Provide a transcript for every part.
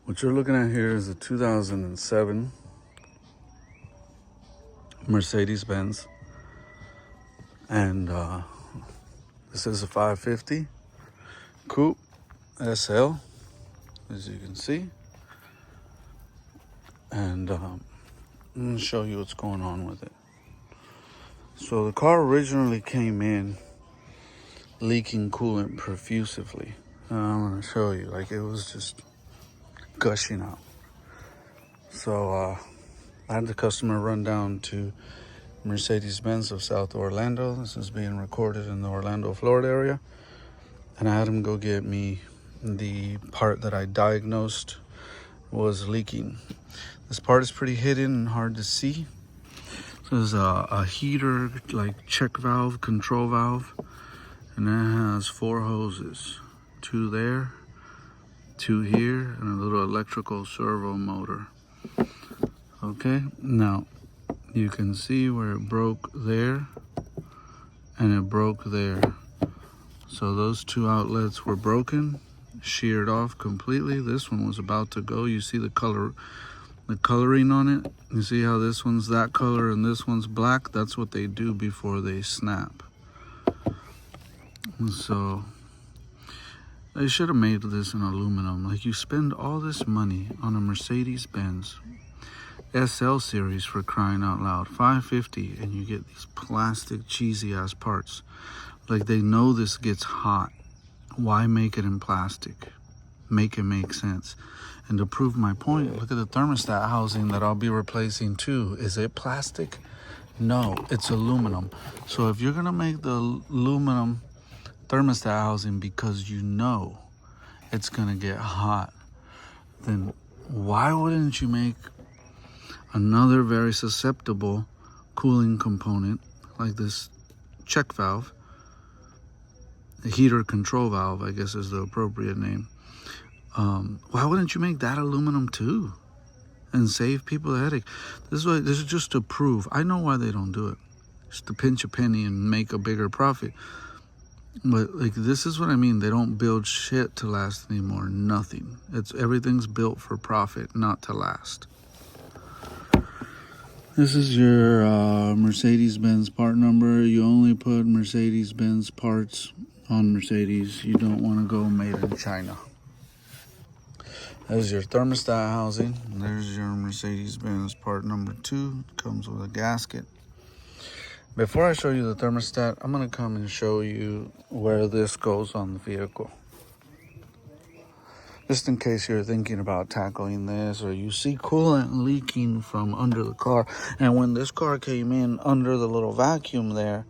What you're looking at here is a 2007 Mercedes Benz, and this is a 550 coupe SL, as you can see. And I'm going to show you what's going on with it. So the car originally came in leaking coolant profusively. I'm going to show you, like, it was just gushing out. So I had the customer run down to Mercedes Benz of South Orlando. This is being recorded in the Orlando, Florida area. And I had him go get me the part that I diagnosed was leaking. This part is pretty hidden and hard to see. So there's a heater, like check valve, control valve, and it has 4 hoses. 2 there, 2 here, and a little electrical servo motor. Okay, now you can see where it broke there and it broke there. So those 2 outlets were broken, sheared off completely. This one was about to go. You see the coloring on it. You see how this one's that color and this one's black? That's what they do before they snap. So they should have made this in aluminum. Like, you spend all this money on a Mercedes Benz SL series, for crying out loud, 550, and you get these plastic cheesy ass parts. Like, they know this gets hot. Why make it in plastic? Make it make sense. And to prove my point, look at the thermostat housing that I'll be replacing too. Is it plastic? No, it's aluminum. So if you're gonna make the aluminum thermostat housing because you know it's gonna get hot, then why wouldn't you make another very susceptible cooling component like this check valve, the heater control valve, I guess is the appropriate name. Why wouldn't you make that aluminum too and save people a headache? This is just to prove. I know why they don't do it. Just to pinch a penny and make a bigger profit. But like, this is what I mean. They don't build shit to last anymore. Nothing. Everything's built for profit, not to last. This is your Mercedes-Benz part number. You only put Mercedes-Benz parts on Mercedes. You don't want to go made in China. There's your thermostat housing. There's your Mercedes-Benz part number 2. It comes with a gasket. Before I show you the thermostat, I'm going to come and show you where this goes on the vehicle. Just in case you're thinking about tackling this, or you see coolant leaking from under the car. And when this car came in, under the little vacuum there,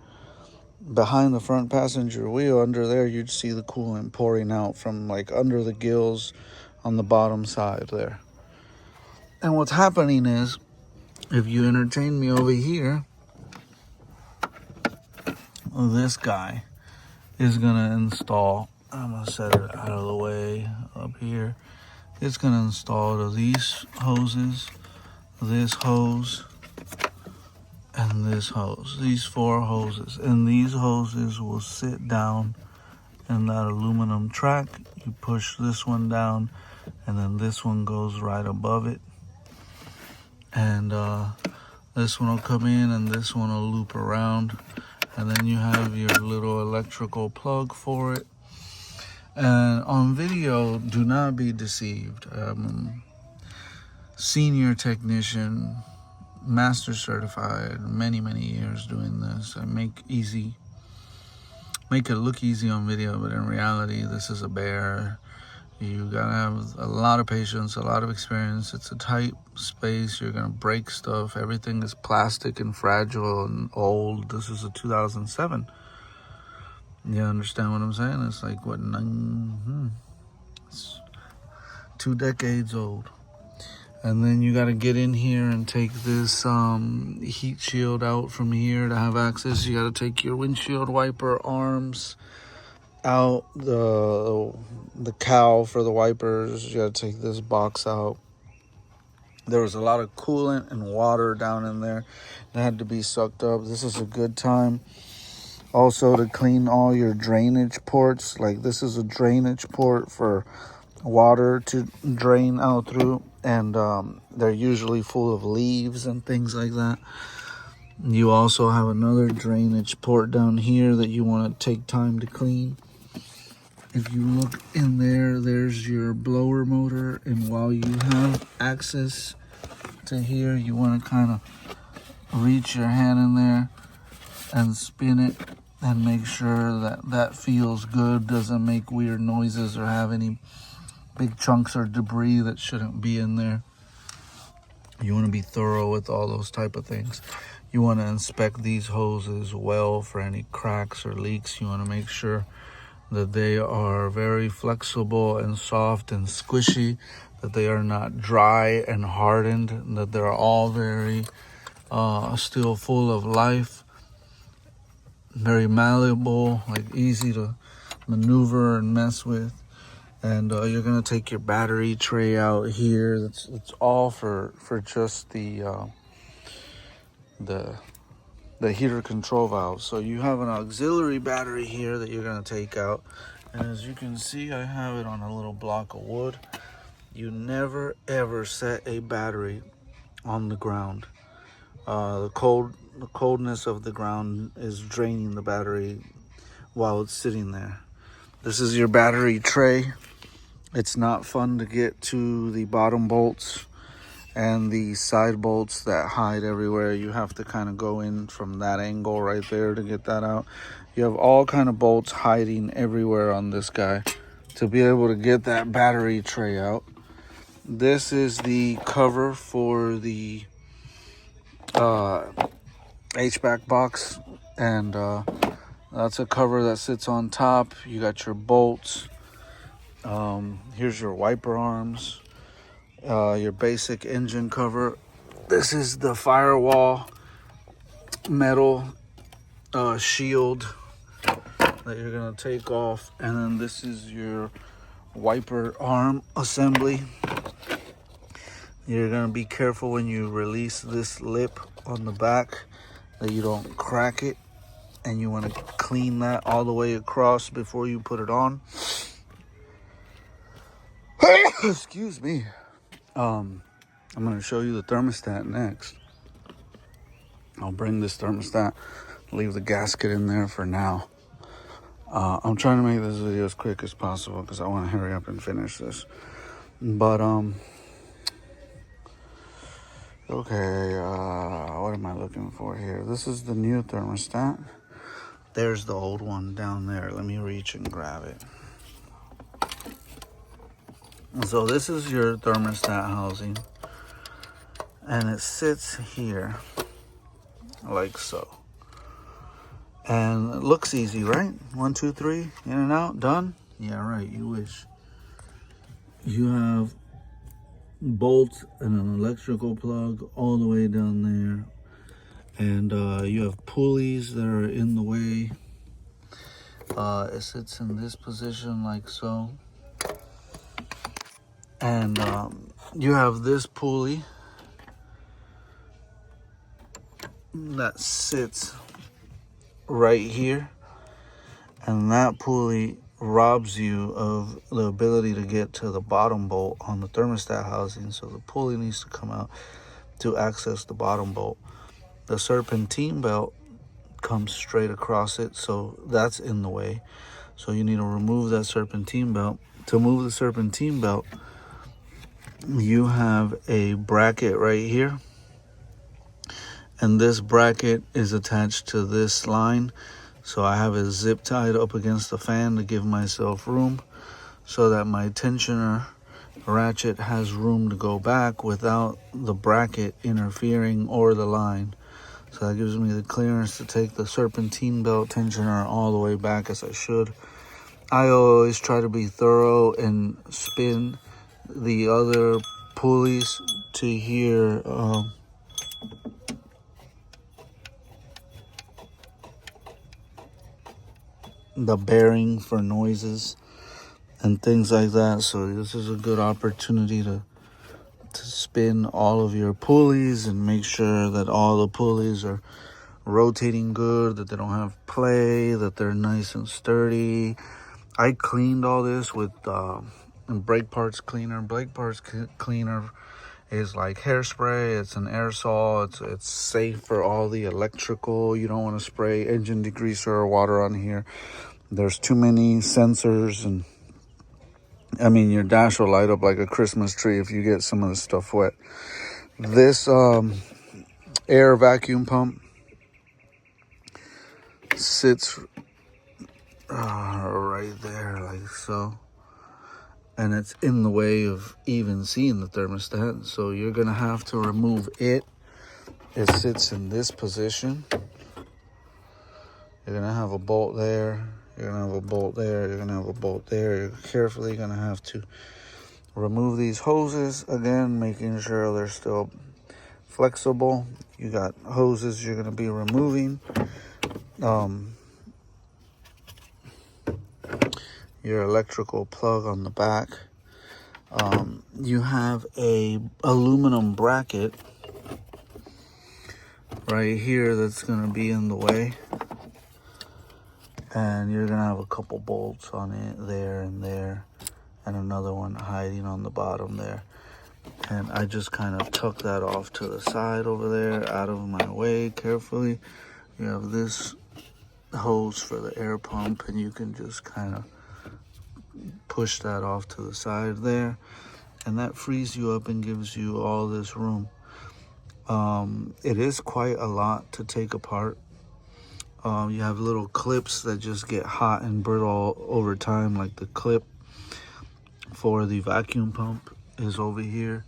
behind the front passenger wheel, under there, you'd see the coolant pouring out from like under the gills on the bottom side there. And what's happening is, if you entertain me over here, this guy is gonna install, I'm gonna set it out of the way up here. It's gonna install these hoses, this hose, and this hose. These 4 hoses. And these hoses will sit down in that aluminum track. You push this one down, and then this one goes right above it. And this one will come in, and this one will loop around. And then you have your little electrical plug for it. And on video, do not be deceived. Senior technician, master certified, many years doing this. I make it look easy on video, but in reality, this is a bear. You gotta have a lot of patience, a lot of experience. It's a tight space. You're gonna break stuff. Everything is plastic and fragile and old. This is a 2007. You understand what I'm saying? It's like, what, it's 2 decades old. And then you gotta get in here and take this heat shield out from here to have access. You gotta take your windshield wiper arms out, the cowl for the wipers. You gotta take this box out. There was a lot of coolant and water down in there that had to be sucked up. This is a good time also to clean all your drainage ports. Like, this is a drainage port for water to drain out through, and they're usually full of leaves and things like that. You also have another drainage port down here that you want to take time to clean. If you look in there, there's your blower motor, and while you have access to here, you want to kind of reach your hand in there and spin it and make sure that that feels good, doesn't make weird noises or have any big chunks or debris that shouldn't be in there. You want to be thorough with all those type of things. You want to inspect these hoses well for any cracks or leaks. You want to make sure that they are very flexible and soft and squishy, that they are not dry and hardened, that they're all very still full of life, very malleable, like easy to maneuver and mess with. And you're gonna take your battery tray out here. It's all for just the heater control valve. So you have an auxiliary battery here that you're gonna take out. And as you can see, I have it on a little block of wood. You never ever set a battery on the ground. The coldness of the ground is draining the battery while it's sitting there. This is your battery tray. It's not fun to get to the bottom bolts and the side bolts that hide everywhere. You have to kind of go in from that angle right there to get that out. You have all kind of bolts hiding everywhere on this guy to be able to get that battery tray out. This is the cover for the HVAC box, and that's a cover that sits on top. You got your bolts. Here's your wiper arms, your basic engine cover. This is the firewall metal shield that you're gonna take off, and then this is your wiper arm assembly. You're gonna be careful when you release this lip on the back that you don't crack it, and you want to clean that all the way across before you put it on. Excuse me. I'm going to show you the thermostat next. I'll bring this thermostat, leave the gasket in there for now. I'm trying to make this video as quick as possible because I want to hurry up and finish this. But, okay, what am I looking for here? This is the new thermostat. There's the old one down there. Let me reach and grab it. So this is your thermostat housing, and it sits here like so. And it looks easy, right? 1, 2, 3, in and out, done? Yeah, right, you wish. You have bolts and an electrical plug all the way down there. And you have pulleys that are in the way. It sits in this position like so. And you have this pulley that sits right here, and that pulley robs you of the ability to get to the bottom bolt on the thermostat housing, so the pulley needs to come out to access the bottom bolt. The serpentine belt comes straight across it, so that's in the way, so you need to remove that serpentine belt. To move the serpentine belt, you have a bracket right here, and this bracket is attached to this line, so I have it zip tied up against the fan to give myself room so that my tensioner ratchet has room to go back without the bracket interfering or the line. So that gives me the clearance to take the serpentine belt tensioner all the way back as I should. I always try to be thorough and spin the other pulleys to hear the bearing for noises and things like that. So this is a good opportunity to spin all of your pulleys and make sure that all the pulleys are rotating good, that they don't have play, that they're nice and sturdy. I cleaned all this with And brake parts cleaner. Brake parts cleaner is like hairspray. It's an aerosol. It's safe for all the electrical. You don't want to spray engine degreaser or water on here. There's too many sensors, and I mean, your dash will light up like a Christmas tree if you get some of the stuff wet. This air vacuum pump sits right there like so, and it's in the way of even seeing the thermostat, so you're gonna have to remove it. It sits in this position. You're gonna have a bolt there, you're gonna have a bolt there, you're gonna have a bolt there. You're carefully gonna have to remove these hoses again, making sure they're still flexible. You got hoses you're gonna be removing. Your electrical plug on the back. You have a aluminum bracket right here that's gonna be in the way, and you're gonna have a couple bolts on it there and there, and another one hiding on the bottom there. And I just kind of tuck that off to the side over there, out of my way carefully. You have this hose for the air pump, and you can just kind of push that off to the side there, and that frees you up and gives you all this room. It is quite a lot to take apart. You have little clips that just get hot and brittle over time, like the clip for the vacuum pump is over here,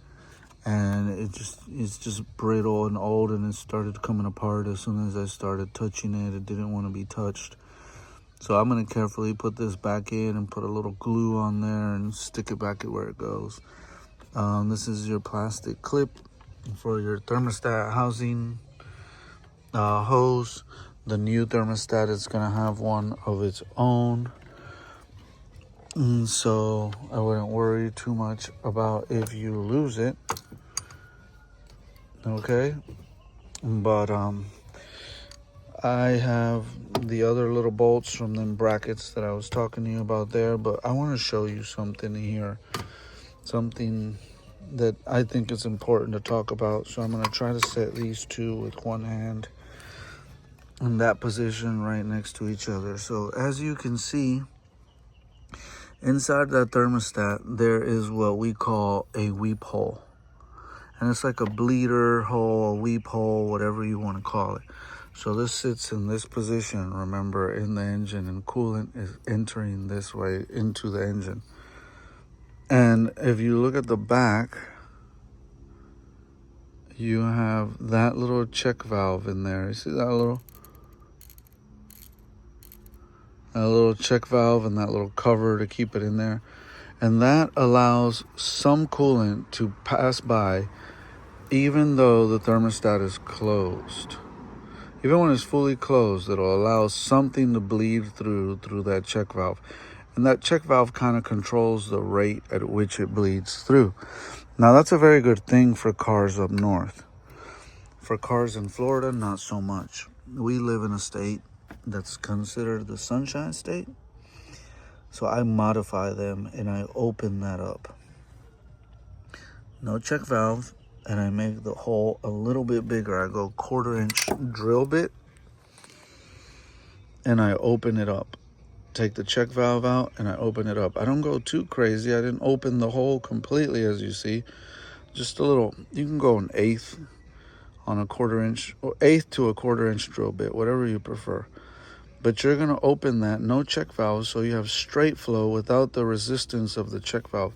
and it's just brittle and old, and it started coming apart as soon as I started touching it. It didn't want to be touched. So I'm going to carefully put this back in and put a little glue on there and stick it back at where it goes. This is your plastic clip for your thermostat housing hose. The new thermostat is going to have one of its own. So I wouldn't worry too much about if you lose it. Okay? But I have the other little bolts from them brackets that I was talking to you about there, but I want to show you something here, something that I think is important to talk about. So I'm going to try to set these two with one hand in that position right next to each other. So as you can see, inside that thermostat, there is what we call a weep hole. And it's like a bleeder hole, a weep hole, whatever you want to call it. So this sits in this position, remember, in the engine, and coolant is entering this way into the engine. And if you look at the back, you have that little check valve in there. You see that little check valve and that little cover to keep it in there? And that allows some coolant to pass by even though the thermostat is closed. Even when it's fully closed, it'll allow something to bleed through that check valve. And that check valve kind of controls the rate at which it bleeds through. Now, that's a very good thing for cars up north. For cars in Florida, not so much. We live in a state that's considered the Sunshine State. So I modify them and I open that up. No check valve. And I make the hole a little bit bigger. I go 1/4-inch drill bit and I open it up. Take the check valve out and I open it up. I don't go too crazy. I didn't open the hole completely, as you see. Just a little. You can go 1/8 on a 1/4-inch, or 1/8 to a 1/4-inch drill bit, whatever you prefer. But you're going to open that, no check valve, so you have straight flow without the resistance of the check valve.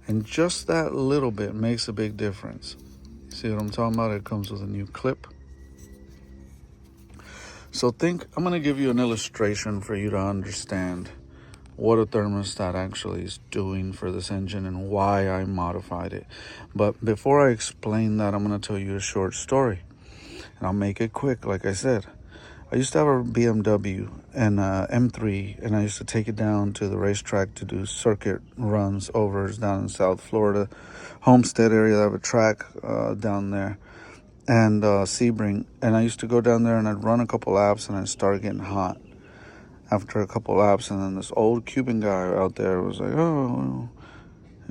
And just that little bit makes a big difference. See what I'm talking about? It comes with a new clip. So I'm going to give you an illustration for you to understand what a thermostat actually is doing for this engine and why I modified it. But before I explain that, I'm going to tell you a short story. And I'll make it quick, like I said. I used to have a BMW and M3, and I used to take it down to the racetrack to do circuit runs overs down in South Florida. Homestead area, they have a track down there, and Sebring. And I used to go down there and I'd run a couple laps and I'd start getting hot after a couple laps. And then this old Cuban guy out there was like, oh,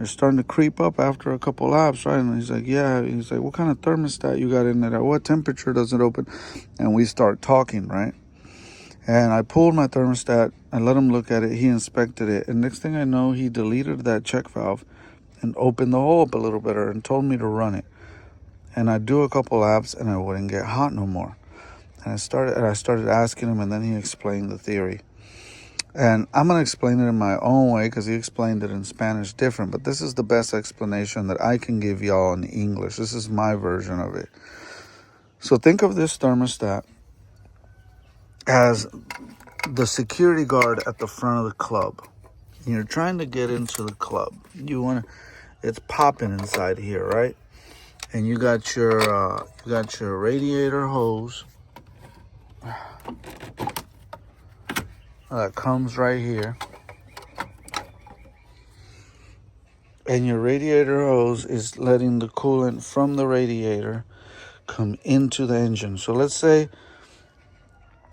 They're starting to creep up after a couple laps, right? And he's like, yeah. He's like, what kind of thermostat you got in there? At what temperature does it open? And we start talking, right? And I pulled my thermostat. I let him look at it. He inspected it. And next thing I know, he deleted that check valve and opened the hole up a little better and told me to run it. And I'd do a couple laps and I wouldn't get hot no more. And I started asking him, and then he explained the theory. And I'm going to explain it in my own way because he explained it in Spanish different. But this is the best explanation that I can give y'all in English. This is my version of it. So think of this thermostat as the security guard at the front of the club. You're trying to get into the club. It's popping inside here, right? And you got your radiator hose that comes right here. And your radiator hose is letting the coolant from the radiator come into the engine. So let's say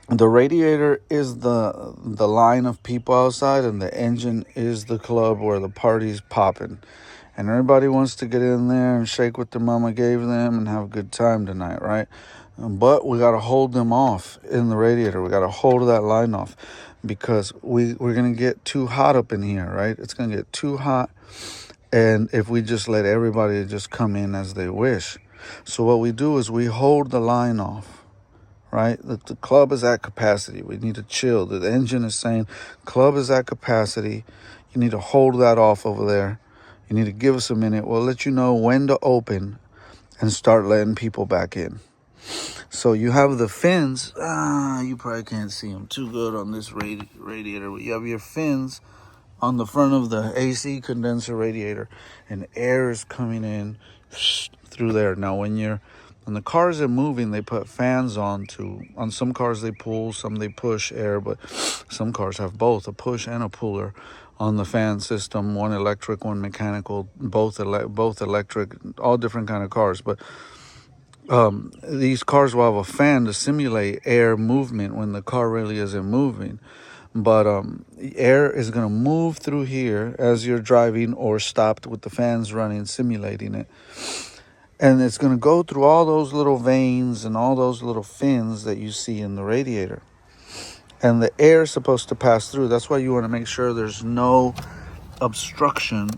the radiator is the line of people outside, and the engine is the club where the party's popping. And everybody wants to get in there and shake what their mama gave them and have a good time tonight, right? But we got to hold them off in the radiator. We got to hold that line off because we're going to get too hot up in here, right? It's going to get too hot. And if we just let everybody just come in as they wish. So what we do is we hold the line off, right? The club is at capacity. We need to chill. The engine is saying, club is at capacity. You need to hold that off over there. You need to give us a minute. We'll let you know when to open and start letting people back in. So you have the fins. You probably can't see them too good on this radiator. But you have your fins on the front of the AC condenser radiator, and air is coming in through there. Now, when the cars are moving, they put fans on some cars they pull, some they push air, but some cars have both, a push and a puller on the fan system, one electric, one mechanical, both electric, all different kind of cars. But these cars will have a fan to simulate air movement when the car really isn't moving. But air is going to move through here as you're driving or stopped with the fans running, simulating it. And it's going to go through all those little veins and all those little fins that you see in the radiator. And the air is supposed to pass through. That's why you want to make sure there's no obstruction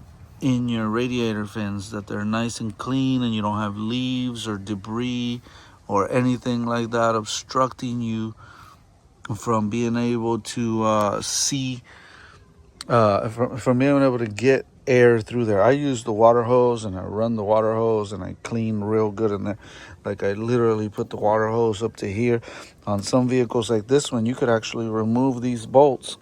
in your radiator fins, that they're nice and clean and you don't have leaves or debris or anything like that obstructing you from being able to see, from being able to get air through there. I use the water hose and I run the water hose and I clean real good in there. Like I literally put the water hose up to here. On some vehicles like this one, you could actually remove these bolts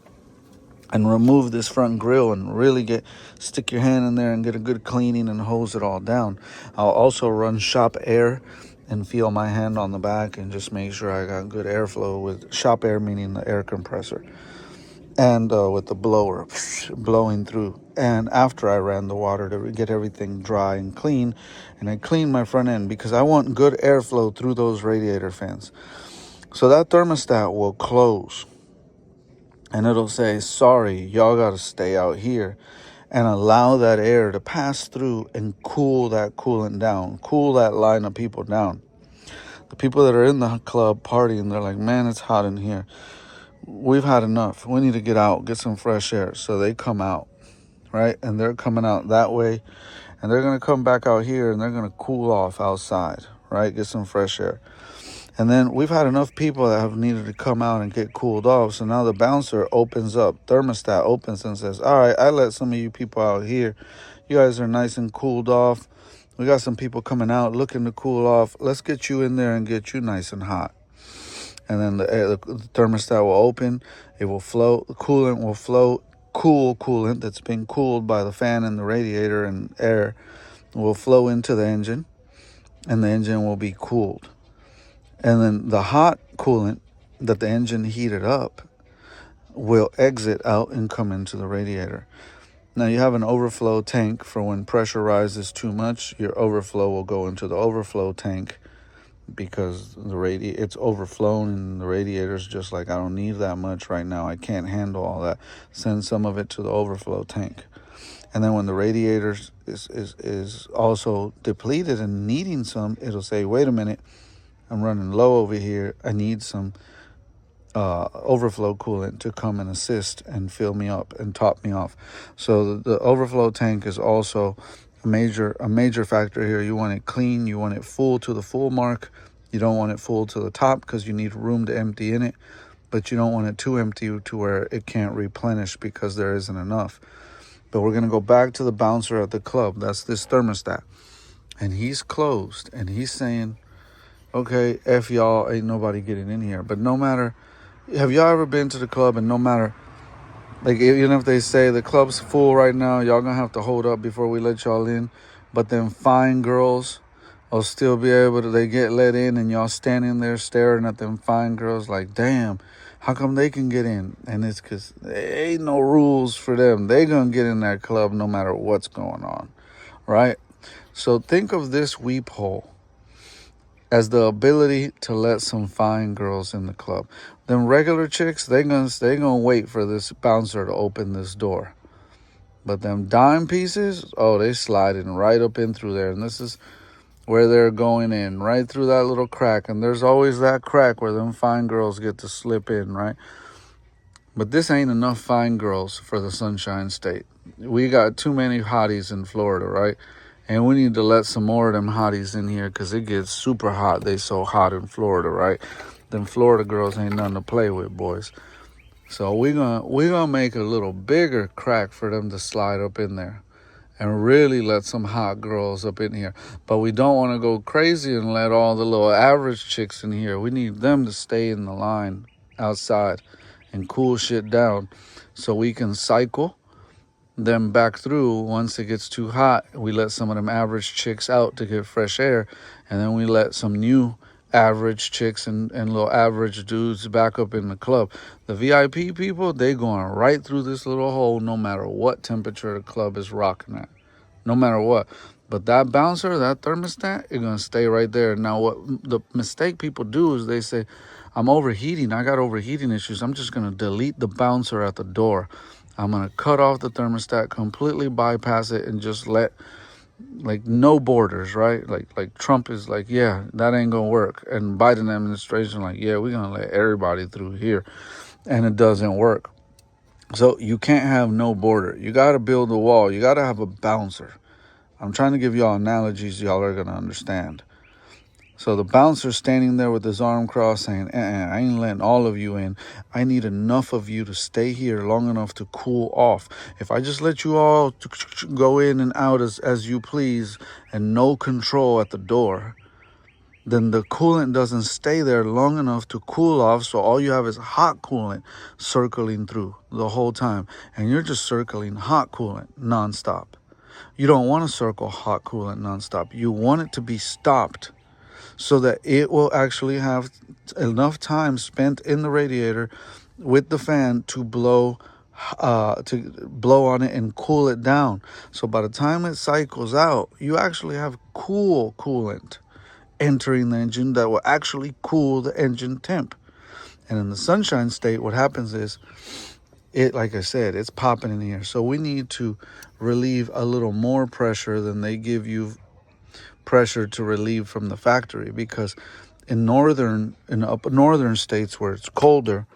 and remove this front grill and really stick your hand in there and get a good cleaning and hose it all down. I'll also run shop air and feel my hand on the back and just make sure I got good airflow with shop air, meaning the air compressor, and with the blower blowing through. And after I ran the water to get everything dry and clean, and I cleaned my front end because I want good airflow through those radiator fans. So that thermostat will close and it'll say, sorry, y'all got to stay out here, and allow that air to pass through and cool that coolant down, cool that line of people down. The people that are in the club partying, they're like, man, it's hot in here. We've had enough. We need to get out, get some fresh air. So they come out, right? And they're coming out that way. And they're going to come back out here and they're going to cool off outside, right? Get some fresh air. And then we've had enough people that have needed to come out and get cooled off. So now the bouncer opens up, thermostat opens and says, all right, I let some of you people out here. You guys are nice and cooled off. We got some people coming out looking to cool off. Let's get you in there and get you nice and hot. And then the thermostat will open. It will float. The coolant will float. Cool coolant that's been cooled by the fan and the radiator and air will flow into the engine. And the engine will be cooled. And then the hot coolant that the engine heated up will exit out and come into the radiator. Now you have an overflow tank for when pressure rises too much. Your overflow will go into the overflow tank because it's overflown and the radiator's just like, I don't need that much right now. I can't handle all that. Send some of it to the overflow tank. And then when the radiator is also depleted and needing some, it'll say, wait a minute, I'm running low over here. I need some overflow coolant to come and assist and fill me up and top me off. So the overflow tank is also a major factor here. You want it clean. You want it full to the full mark. You don't want it full to the top because you need room to empty in it. But you don't want it too empty to where it can't replenish because there isn't enough. But we're going to go back to the bouncer at the club. That's this thermostat. And he's closed. And he's saying, okay, F y'all, ain't nobody getting in here. But no matter, have y'all ever been to the club and no matter, like even if they say the club's full right now, y'all going to have to hold up before we let y'all in. But then fine girls will still be able to, they get let in and y'all standing there staring at them fine girls like, damn, how come they can get in? And it's because there ain't no rules for them. They going to get in that club no matter what's going on, right? So think of this weep hole as the ability to let some fine girls in the club. Them regular chicks, they gonna wait for this bouncer to open this door. But them dime pieces, oh, they sliding right up in through there. And this is where they're going in, right through that little crack. And there's always that crack where them fine girls get to slip in, right? But this ain't enough fine girls for the Sunshine State. We got too many hotties in Florida, right? And we need to let some more of them hotties in here because it gets super hot. They so hot in Florida, right? Them Florida girls ain't nothing to play with, boys. So we gonna make a little bigger crack for them to slide up in there and really let some hot girls up in here. But we don't want to go crazy and let all the little average chicks in here. We need them to stay in the line outside and cool shit down so we can cycle them back through. Once it gets too hot, we let some of them average chicks out to get fresh air, and then we let some new average chicks and little average dudes back up in the club. The VIP people, they going right through this little hole no matter what temperature the club is rocking at, no matter what. But that bouncer, that thermostat, is going to stay right there. Now, what the mistake people do is they say, I'm overheating. I got overheating issues. I'm just going to delete the bouncer at the door. I'm going to cut off the thermostat, completely bypass it, and just let, like, no borders, right? Like Trump is like, yeah, that ain't going to work. And Biden administration like, yeah, we're going to let everybody through here. And it doesn't work. So you can't have no border. You got to build a wall. You got to have a bouncer. I'm trying to give y'all analogies y'all are going to understand. So the bouncer standing there with his arm crossed saying, I ain't letting all of you in. I need enough of you to stay here long enough to cool off. If I just let you all go in and out as you please and no control at the door, then the coolant doesn't stay there long enough to cool off. So all you have is hot coolant circling through the whole time. And you're just circling hot coolant nonstop. You don't want to circle hot coolant nonstop. You want it to be stopped so that it will actually have enough time spent in the radiator with the fan to blow on it and cool it down. So by the time it cycles out, you actually have cool coolant entering the engine that will actually cool the engine temp. And in the Sunshine State, what happens is, it, like I said, it's popping in here. So we need to relieve a little more pressure than they give you pressure to relieve from the factory, because in up northern states where it's colder,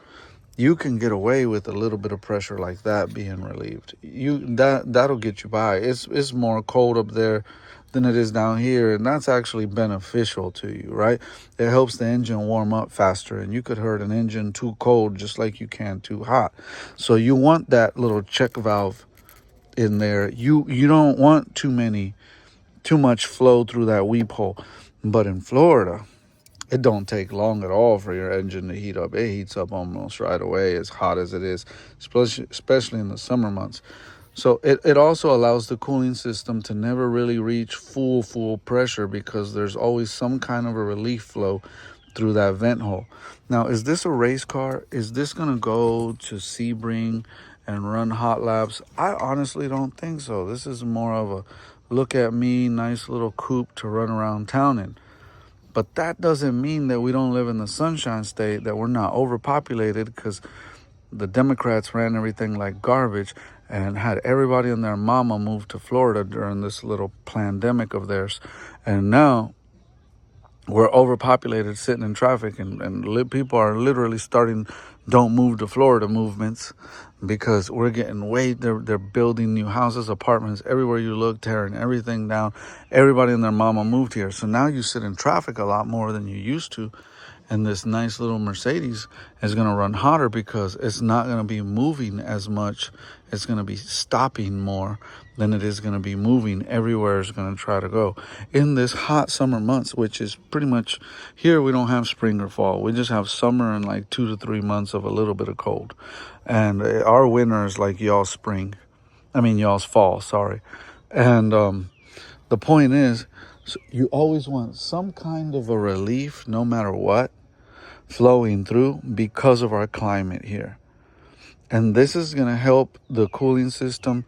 you can get away with a little bit of pressure like that being relieved. That'll get you by. It's more cold up there than it is down here, and that's actually beneficial to you, right? It helps the engine warm up faster, and you could hurt an engine too cold just like you can too hot. So you want that little check valve in there. You don't want too much flow through that weep hole. But in Florida, it don't take long at all for your engine to heat up. It heats up almost right away, as hot as it is, especially in the summer months. So it also allows the cooling system to never really reach full pressure, because there's always some kind of a relief flow through that vent hole. Now, is this a race car? Is this going to go to Sebring and run hot laps? I honestly don't think so. This is more of a look at me, nice little coupe to run around town in. But that doesn't mean that we don't live in the Sunshine State, that we're not overpopulated, because the Democrats ran everything like garbage. and had everybody and their mama move to Florida during this little pandemic of theirs. And now we're overpopulated, sitting in traffic, and people are literally starting don't move to Florida movements, because we're getting they're building new houses, apartments everywhere you look, tearing everything down. Everybody and their mama moved here. So now you sit in traffic a lot more than you used to. And this nice little Mercedes is going to run hotter because it's not going to be moving as much. It's going to be stopping more than it is going to be moving. Everywhere it's going to try to go. In this hot summer months, which is pretty much, here we don't have spring or fall. We just have summer and like 2 to 3 months of a little bit of cold. And our winter is like y'all's spring. Y'all's fall, sorry. And the point is, so you always want some kind of a relief, no matter what, flowing through because of our climate here. And this is going to help the cooling system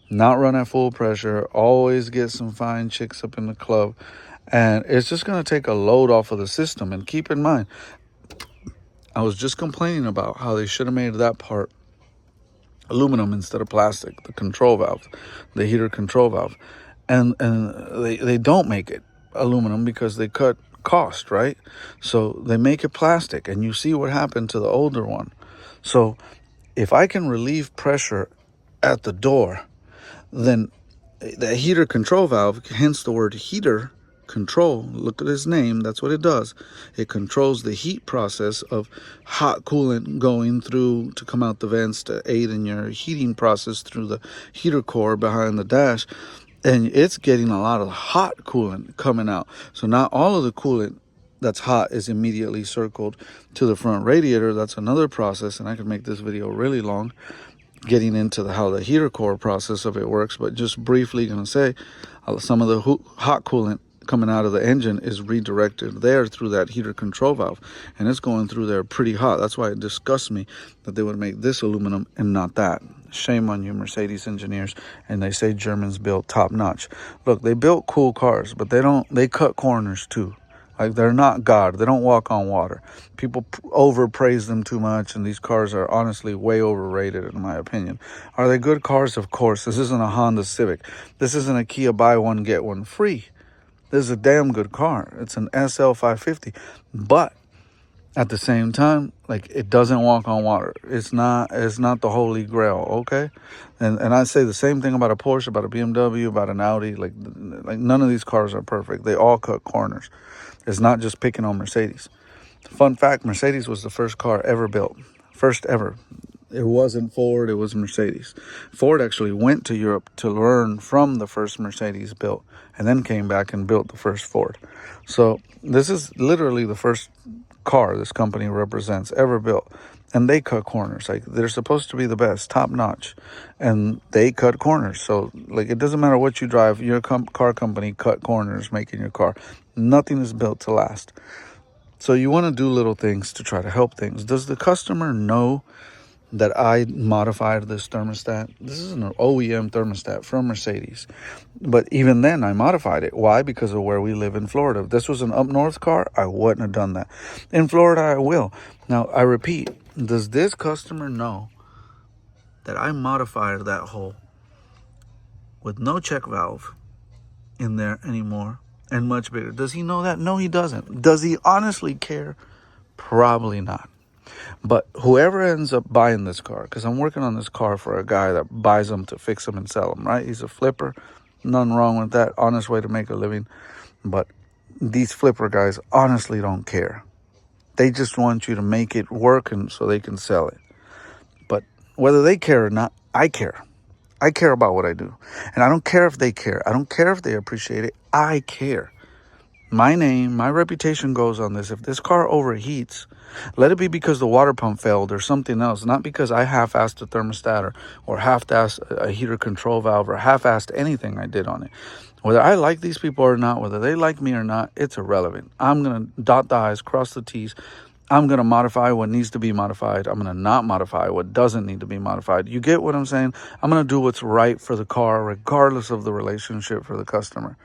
not run at full pressure, always get some fine chicks up in the club. And it's just going to take a load off of the system. And keep in mind, I was just complaining about how they should have made that part aluminum instead of plastic, the control valve, the heater control valve. And they don't make it aluminum because they cut cost, right? So they make it plastic, and you see what happened to the older one. So if I can relieve pressure at the door, then the heater control valve, hence the word heater control, look at his name, that's what it does. It controls the heat process of hot coolant going through to come out the vents to aid in your heating process through the heater core behind the dash. And it's getting a lot of hot coolant coming out. So not all of the coolant that's hot is immediately circled to the front radiator. That's another process, and I could make this video really long getting into how the heater core process of it works. But just briefly going to say some of the hot coolant coming out of the engine is redirected there through that heater control valve, and it's going through there pretty hot. That's why it disgusts me that they would make this aluminum and not that. Shame on you, Mercedes engineers. And they say Germans build top notch. Look, they built cool cars, but they cut corners too. Like, they're not God. They don't walk on water. People overpraise them too much, and these cars are honestly way overrated, in my opinion. Are they good cars? Of course. This isn't a Honda Civic. This isn't a Kia buy one, get one free. This is a damn good car. It's an SL550. But at the same time, like, it doesn't walk on water. It's not the holy grail, okay? And I say the same thing about a Porsche, about a BMW, about an Audi. Like none of these cars are perfect. They all cut corners. It's not just picking on Mercedes. Fun fact, Mercedes was the first car ever built. First ever. It wasn't Ford, it was Mercedes. Ford actually went to Europe to learn from the first Mercedes built, and then came back and built the first Ford. So this is literally the first car this company represents ever built. And they cut corners. Like, they're supposed to be the best, top notch, and they cut corners. So, like, it doesn't matter what you drive, your car company cut corners making your car. Nothing is built to last. So you want to do little things to try to help things. Does the customer know that I modified this thermostat? This is an OEM thermostat from Mercedes. But even then, I modified it. Why? Because of where we live in Florida. If this was an up north car, I wouldn't have done that. In Florida, I will. Now, I repeat, does this customer know that I modified that hole with no check valve in there anymore and much bigger? Does he know that? No, he doesn't. Does he honestly care? Probably not. But whoever ends up buying this car, because I'm working on this car for a guy that buys them to fix them and sell them, right? He's a flipper. Nothing wrong with that. Honest way to make a living. But these flipper guys honestly don't care. They just want you to make it work and so they can sell it. But whether they care or not, I care. I care about what I do. And I don't care if they care. I don't care if they appreciate it. I care. My name, my reputation goes on this. If this car overheats, let it be because the water pump failed or something else, not because I half-assed a thermostat or half-assed a heater control valve or half-assed anything I did on it. Whether I like these people or not, whether they like me or not, it's irrelevant. I'm going to dot the I's, cross the T's. I'm going to modify what needs to be modified. I'm going to not modify what doesn't need to be modified. You get what I'm saying? I'm going to do what's right for the car, regardless of the relationship for the customer.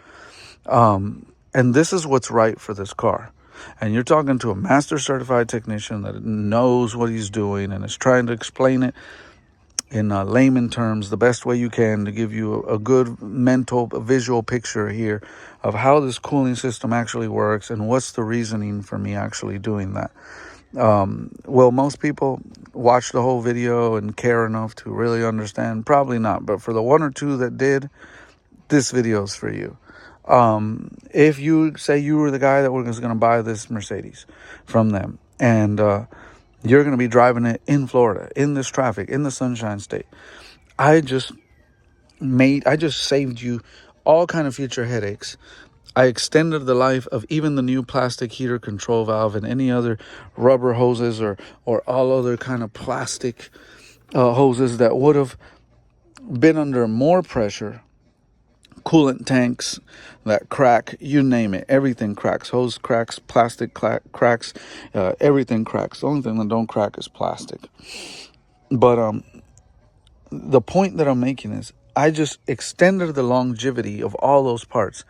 And this is what's right for this car. And you're talking to a master certified technician that knows what he's doing and is trying to explain it in layman terms, the best way you can, to give you a good mental, visual picture here of how this cooling system actually works and what's the reasoning for me actually doing that. Will most people watch the whole video and care enough to really understand? Probably not, but for the one or two that did, this video is for you. If you say you were the guy that was going to buy this Mercedes from them, and you're going to be driving it in Florida, in this traffic, in the Sunshine State, I just saved you all kind of future headaches. I extended the life of even the new plastic heater control valve and any other rubber hoses or all other kind of plastic hoses that would have been under more pressure. Coolant tanks that crack, you name it, everything cracks. Hose cracks, plastic cracks, everything cracks. The only thing that don't crack is plastic. But the point that I'm making is I just extended the longevity of all those parts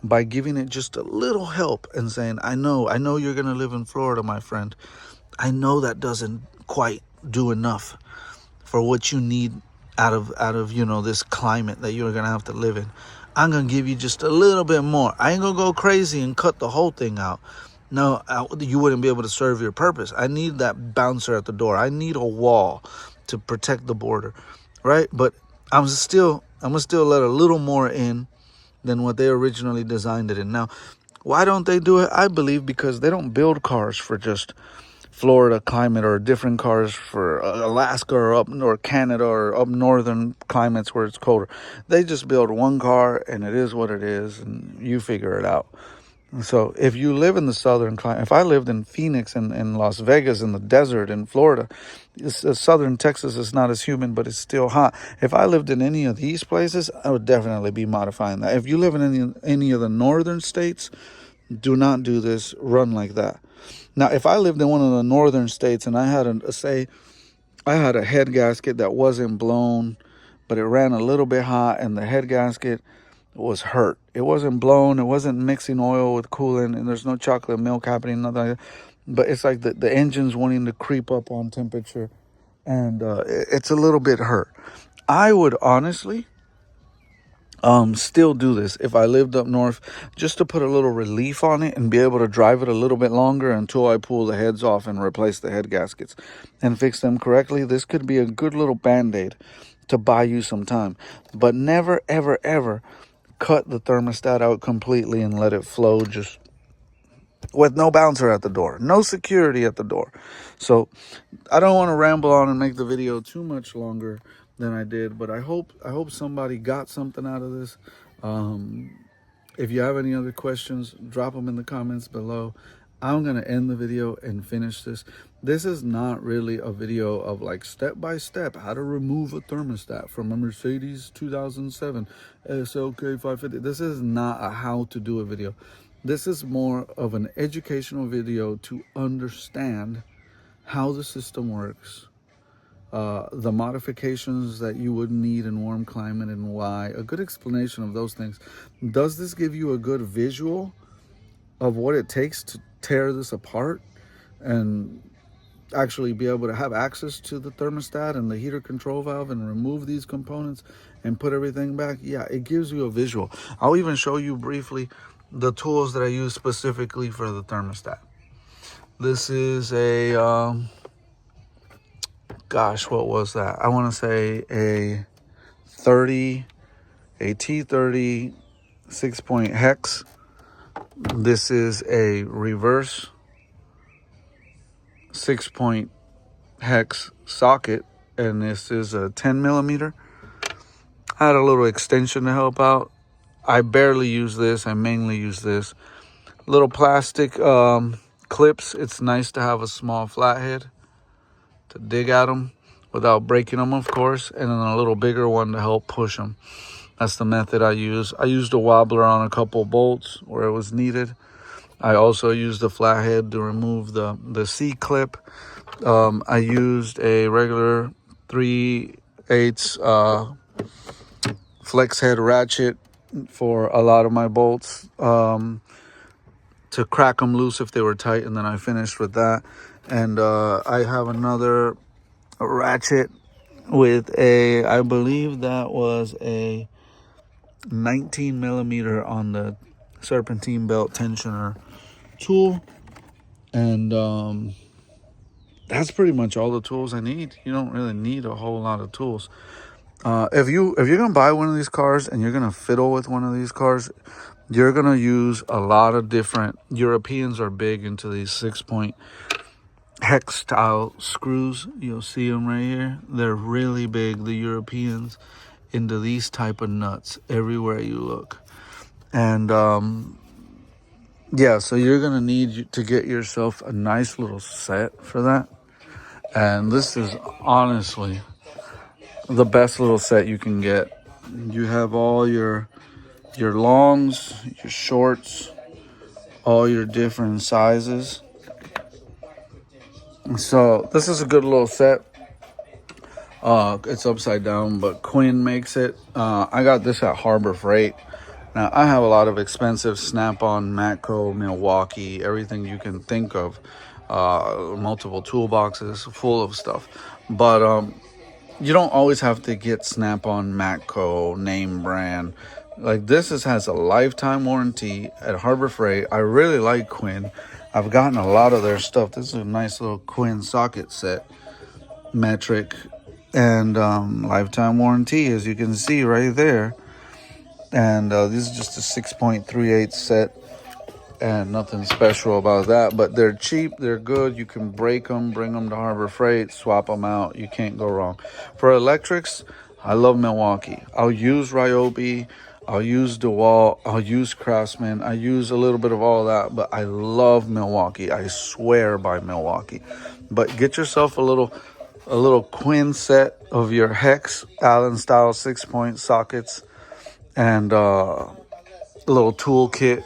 by giving it just a little help and saying, I know you're going to live in Florida, my friend. I know that doesn't quite do enough for what you need out of this climate that you're going to have to live in. I'm going to give you just a little bit more. I ain't going to go crazy and cut the whole thing out. No, you wouldn't be able to serve your purpose. I need that bouncer at the door. I need a wall to protect the border, right? But I'm gonna still let a little more in than what they originally designed it in. Now, why don't they do it? I believe because they don't build cars for just Florida climate or different cars for Alaska or Canada or up northern climates where it's colder. They just build one car and it is what it is, and you figure it out. So if you live in the southern climate, if I lived in Phoenix and in Las Vegas in the desert in Florida, southern Texas is not as humid, but it's still hot. If I lived in any of these places, I would definitely be modifying that. If you live in any of the northern states, do not do this. Run like that. Now, if I lived in one of the northern states and I had I had a head gasket that wasn't blown, but it ran a little bit hot, and the head gasket was hurt. It wasn't blown. It wasn't mixing oil with coolant, and there's no chocolate milk happening, nothing like that. But it's like the engine's wanting to creep up on temperature, and it's a little bit hurt. I would honestly still do this if I lived up north, just to put a little relief on it and be able to drive it a little bit longer until I pull the heads off and replace the head gaskets and fix them correctly. This could be a good little band-aid to buy you some time. But never, ever, ever cut the thermostat out completely and let it flow just with no bouncer at the door, no security at the door. So I don't want to ramble on and make the video too much longer than I did, but I hope somebody got something out of this. If you have any other questions, drop them in the comments below. I'm going to end the video and finish this. This is not really a video of like step by step how to remove a thermostat from a Mercedes 2007 SL550. This is not a how to do a video. This is more of an educational video to understand how the system works, the modifications that you would need in warm climate and why, a good explanation of those things. Does this give you a good visual of what it takes to tear this apart and actually be able to have access to the thermostat and the heater control valve and remove these components and put everything back? Yeah, it gives you a visual. I'll even show you briefly the tools that I use specifically for the thermostat. This is a what was that? I want to say a T30 6-point hex. This is a reverse 6-point hex socket, and this is a 10 millimeter. I had a little extension to help out. I barely use this. I mainly use this. Little plastic clips. It's nice to have a small flathead to dig at them without breaking them, of course, and then a little bigger one to help push them. That's the method I use. I used a wobbler on a couple bolts where it was needed. I also used the flathead to remove the C-clip. I used a regular 3/8 flex head ratchet for a lot of my bolts to crack them loose if they were tight, and then I finished with that. And I have another ratchet with a, I believe that was a 19 millimeter on the serpentine belt tensioner tool. And that's pretty much all the tools I need. You don't really need a whole lot of tools. If you're gonna buy one of these cars and you're gonna fiddle with one of these cars, you're gonna use a lot of different. Europeans are big into these 6-point hex style screws. You'll see them right here. They're really big, the Europeans, into these type of nuts everywhere you look. And yeah, so you're gonna need to get yourself a nice little set for that. And this is honestly the best little set you can get. You have all your longs, your shorts, all your different sizes. So this is a good little set. It's upside down, but Quinn makes it. I got this at Harbor Freight. Now, I have a lot of expensive Snap-on, Matco, Milwaukee, everything you can think of. Multiple toolboxes full of stuff. But you don't always have to get Snap-on, Matco, name brand. Like this has a lifetime warranty at Harbor Freight. I really like Quinn. I've gotten a lot of their stuff. This is a nice little Quinn socket set, metric, and lifetime warranty, as you can see right there. And this is just a 6.38 set, and nothing special about that. But they're cheap, they're good. You can break them, bring them to Harbor Freight, swap them out. You can't go wrong. For electrics, I love Milwaukee. I'll use Ryobi, I'll use DeWalt, I'll use Craftsman. I use a little bit of all that, but I love Milwaukee. I swear by Milwaukee. But get yourself a little Quinn set of your hex Allen style 6-point sockets, and a little toolkit.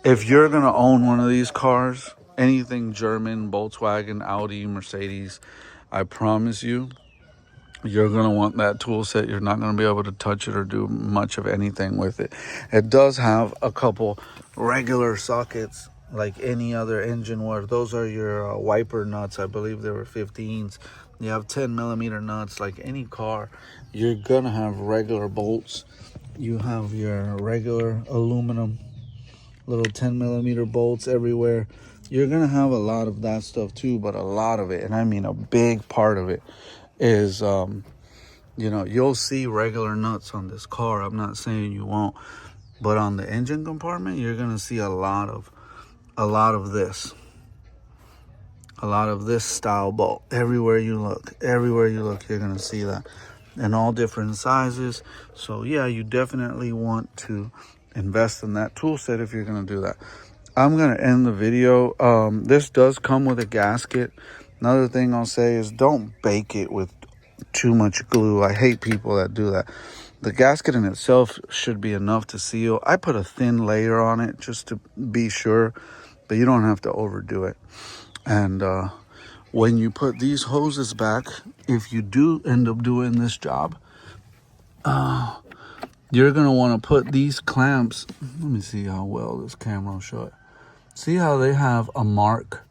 If you're gonna own one of these cars, anything German, Volkswagen, Audi, Mercedes, I promise you, you're gonna want that tool set. You're not gonna be able to touch it or do much of anything with it. It does have a couple regular sockets like any other engine would. Those are your wiper nuts. I believe they were 15s. You have 10 millimeter nuts like any car. You're gonna have regular bolts. You have your regular aluminum little 10 millimeter bolts everywhere. You're gonna have a lot of that stuff too, but a lot of it, and I mean a big part of it, is you'll see regular nuts on this car. I'm not saying you won't, but on the engine compartment, you're gonna see a lot of this style bolt everywhere you look. Everywhere you look, you're gonna see that, in all different sizes. So yeah, you definitely want to invest in that tool set if you're gonna do that. I'm gonna end the video. This does come with a gasket. Another thing I'll say is don't bake it with too much glue. I hate people that do that. The gasket in itself should be enough to seal. I put a thin layer on it just to be sure, but you don't have to overdo it. And when you put these hoses back, if you do end up doing this job, you're gonna want to put these clamps. Let me see how well this camera will show it. See how they have a mark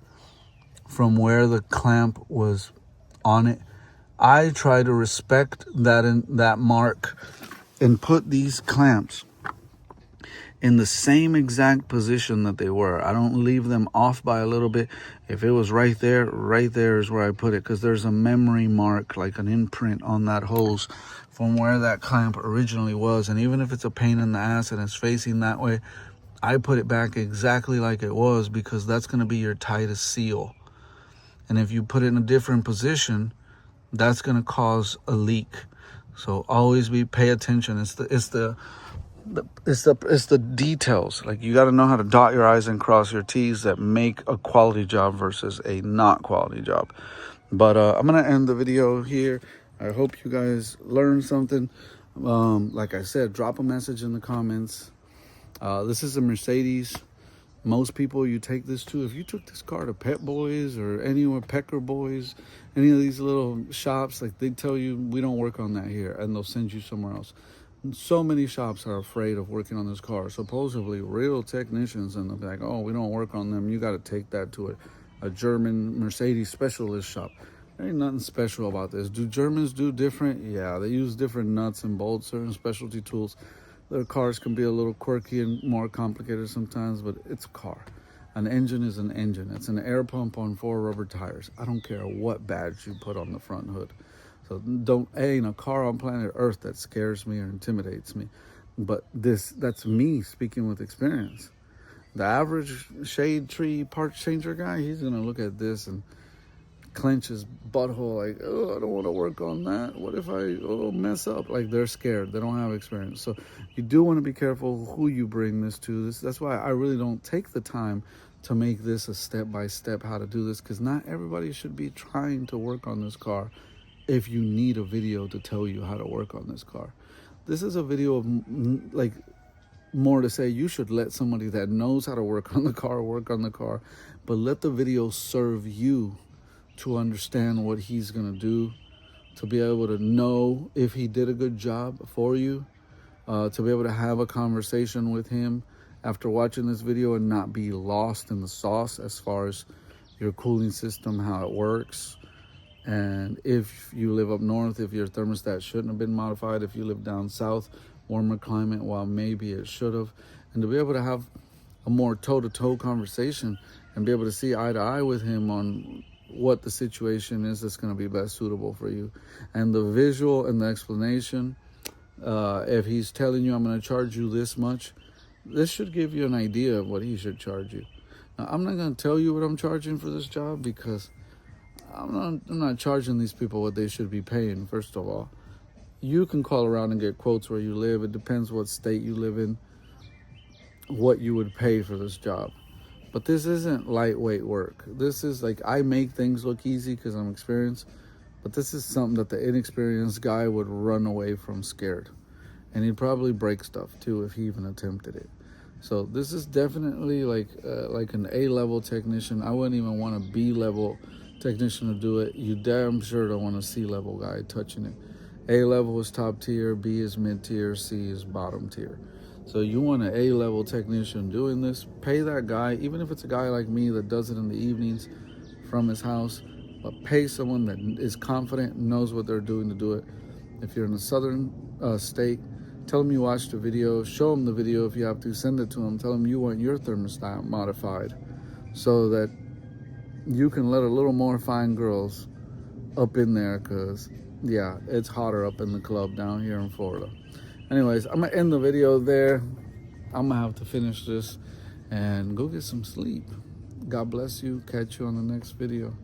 from where the clamp was on it? I try to respect that mark and put these clamps in the same exact position that they were. I don't leave them off by a little bit. If it was right there is where I put it, because there's a memory mark, like an imprint on that hose from where that clamp originally was. And even if it's a pain in the ass and it's facing that way, I put it back exactly like it was, because that's going to be your tightest seal. And if you put it in a different position, that's going to cause a leak. So always pay attention. It's the details. Like, you got to know how to dot your I's and cross your T's that make a quality job versus a not quality job. But I'm gonna end the video here. I hope you guys learned something. Like I said, drop a message in the comments. This is a Mercedes. Most people you take this to, if you took this car to Pet Boys or anywhere, Pecker Boys, any of these little shops, like, they tell you, we don't work on that here, and they'll send you somewhere else. And so many shops are afraid of working on this car, supposedly real technicians, and they'll be like, oh, we don't work on them. You got to take that to a German Mercedes specialist shop. There ain't nothing special about this. Do Germans do different? Yeah, they use different nuts and bolts, certain specialty tools. Their cars can be a little quirky and more complicated sometimes, but it's a car. An engine is an engine. It's an air pump on 4 rubber tires. I don't care what badge you put on the front hood. So ain't a car on planet Earth that scares me or intimidates me. But that's me speaking with experience. The average shade tree part changer guy, he's gonna look at this and clench his butthole like, oh, I don't want to work on that. What if I mess up? Like, they're scared. They don't have experience. So you do want to be careful who you bring this to. That's why I really don't take the time to make this a step-by-step how to do this, because not everybody should be trying to work on this car if you need a video to tell you how to work on this car. This is a video of, like, more to say you should let somebody that knows how to work on the car, but let the video serve you to understand what he's gonna do, to be able to know if he did a good job for you, to be able to have a conversation with him after watching this video and not be lost in the sauce as far as your cooling system, how it works. And if you live up north, if your thermostat shouldn't have been modified, if you live down south, warmer climate, well, maybe it should have. And to be able to have a more toe-to-toe conversation and be able to see eye to eye with him on what the situation is that's going to be best suitable for you. And the visual and the explanation, if he's telling you, I'm going to charge you this much, this should give you an idea of what he should charge you. Now, I'm not going to tell you what I'm charging for this job, because I'm not charging these people what they should be paying. First of all, you can call around and get quotes where you live. It depends what state you live in, what you would pay for this job. But this isn't lightweight work. This is like, I make things look easy because I'm experienced, but this is something that the inexperienced guy would run away from scared. And he'd probably break stuff too if he even attempted it. So this is definitely like an A-level technician. I wouldn't even want a B-level technician to do it. You damn sure don't want a C-level guy touching it. A-level is top tier, B is mid-tier, C is bottom tier. So you want an A-level technician doing this, pay that guy, even if it's a guy like me that does it in the evenings from his house, but pay someone that is confident, knows what they're doing to do it. If you're in a southern state, tell them you watched the video, show them the video if you have to, send it to them, tell them you want your thermostat modified so that you can let a little more fine girls up in there, because, yeah, it's hotter up in the club down here in Florida. Anyways, I'm going to end the video there. I'm going to have to finish this and go get some sleep. God bless you. Catch you on the next video.